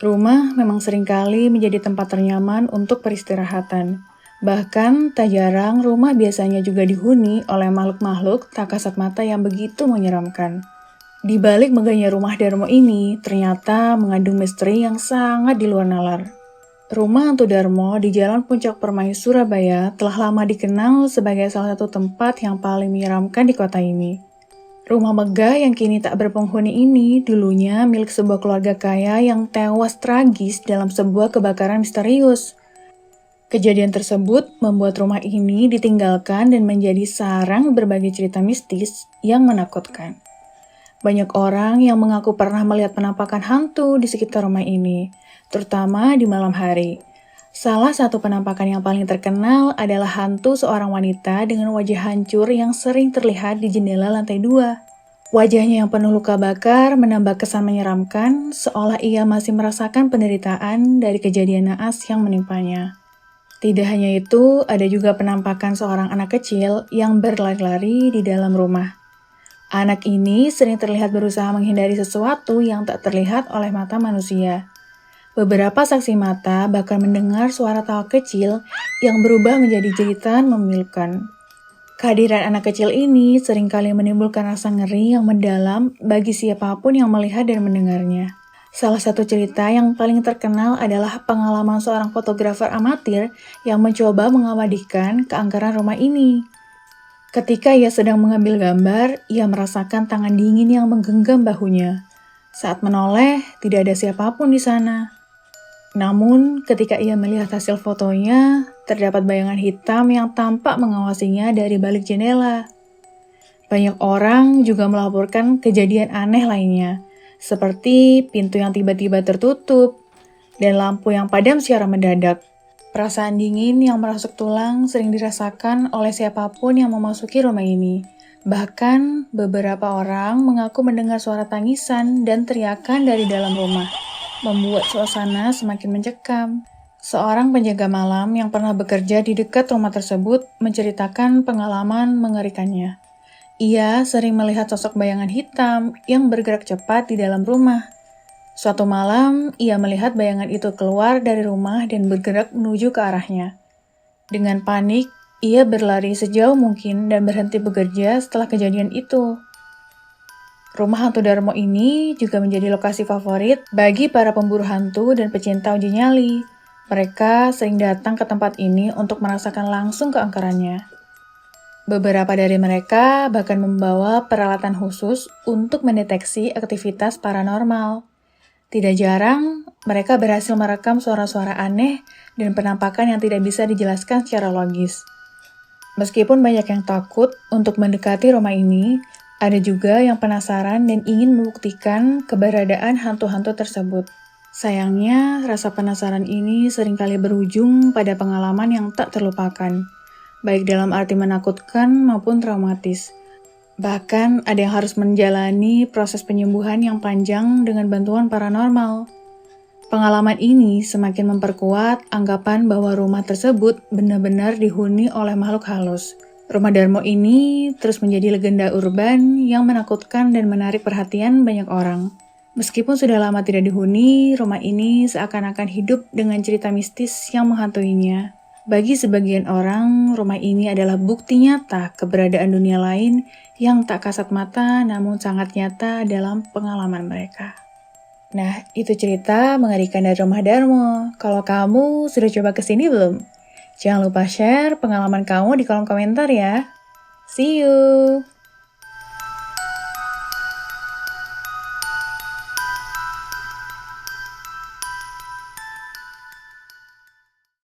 Rumah memang seringkali menjadi tempat ternyaman untuk peristirahatan. Bahkan, tak jarang rumah biasanya juga dihuni oleh makhluk-makhluk tak kasat mata yang begitu menyeramkan. Di balik megahnya rumah Darmo ini, ternyata mengandung misteri yang sangat di luar nalar. Rumah Hantu Darmo di Jalan Puncak Permai, Surabaya telah lama dikenal sebagai salah satu tempat yang paling menyeramkan di kota ini. Rumah megah yang kini tak berpenghuni ini dulunya milik sebuah keluarga kaya yang tewas tragis dalam sebuah kebakaran misterius. Kejadian tersebut membuat rumah ini ditinggalkan dan menjadi sarang berbagai cerita mistis yang menakutkan. Banyak orang yang mengaku pernah melihat penampakan hantu di sekitar rumah ini, terutama di malam hari. Salah satu penampakan yang paling terkenal adalah hantu seorang wanita dengan wajah hancur yang sering terlihat di jendela lantai 2. Wajahnya yang penuh luka bakar menambah kesan menyeramkan, seolah ia masih merasakan penderitaan dari kejadian naas yang menimpanya. Tidak hanya itu, ada juga penampakan seorang anak kecil yang berlari-lari di dalam rumah. Anak ini sering terlihat berusaha menghindari sesuatu yang tak terlihat oleh mata manusia. Beberapa saksi mata bahkan mendengar suara tawa kecil yang berubah menjadi jeritan memilukan. Kehadiran anak kecil ini seringkali menimbulkan rasa ngeri yang mendalam bagi siapapun yang melihat dan mendengarnya. Salah satu cerita yang paling terkenal adalah pengalaman seorang fotografer amatir yang mencoba mengabadikan keangkeran rumah ini. Ketika ia sedang mengambil gambar, ia merasakan tangan dingin yang menggenggam bahunya. Saat menoleh, tidak ada siapapun di sana. Namun, ketika ia melihat hasil fotonya, terdapat bayangan hitam yang tampak mengawasinya dari balik jendela. Banyak orang juga melaporkan kejadian aneh lainnya, seperti pintu yang tiba-tiba tertutup, dan lampu yang padam secara mendadak. Perasaan dingin yang merasuk tulang sering dirasakan oleh siapapun yang memasuki rumah ini. Bahkan, beberapa orang mengaku mendengar suara tangisan dan teriakan dari dalam rumah, membuat suasana semakin mencekam. Seorang penjaga malam yang pernah bekerja di dekat rumah tersebut menceritakan pengalaman mengerikannya. Ia sering melihat sosok bayangan hitam yang bergerak cepat di dalam rumah. Suatu malam, ia melihat bayangan itu keluar dari rumah dan bergerak menuju ke arahnya. Dengan panik, ia berlari sejauh mungkin dan berhenti bekerja setelah kejadian itu. Rumah Hantu Darmo ini juga menjadi lokasi favorit bagi para pemburu hantu dan pecinta uji nyali. Mereka sering datang ke tempat ini untuk merasakan langsung keangkerannya. Beberapa dari mereka bahkan membawa peralatan khusus untuk mendeteksi aktivitas paranormal. Tidak jarang, mereka berhasil merekam suara-suara aneh dan penampakan yang tidak bisa dijelaskan secara logis. Meskipun banyak yang takut untuk mendekati rumah ini, ada juga yang penasaran dan ingin membuktikan keberadaan hantu-hantu tersebut. Sayangnya, rasa penasaran ini seringkali berujung pada pengalaman yang tak terlupakan, baik dalam arti menakutkan maupun traumatis. Bahkan, ada yang harus menjalani proses penyembuhan yang panjang dengan bantuan paranormal. Pengalaman ini semakin memperkuat anggapan bahwa rumah tersebut benar-benar dihuni oleh makhluk halus. Rumah Darmo ini terus menjadi legenda urban yang menakutkan dan menarik perhatian banyak orang. Meskipun sudah lama tidak dihuni, rumah ini seakan-akan hidup dengan cerita mistis yang menghantuinya. Bagi sebagian orang, rumah ini adalah bukti nyata keberadaan dunia lain yang tak kasat mata namun sangat nyata dalam pengalaman mereka. Nah, itu cerita mengerikan dari Rumah Darmo. Kalau kamu sudah coba kesini belum? Jangan lupa share pengalaman kamu di kolom komentar ya. See you!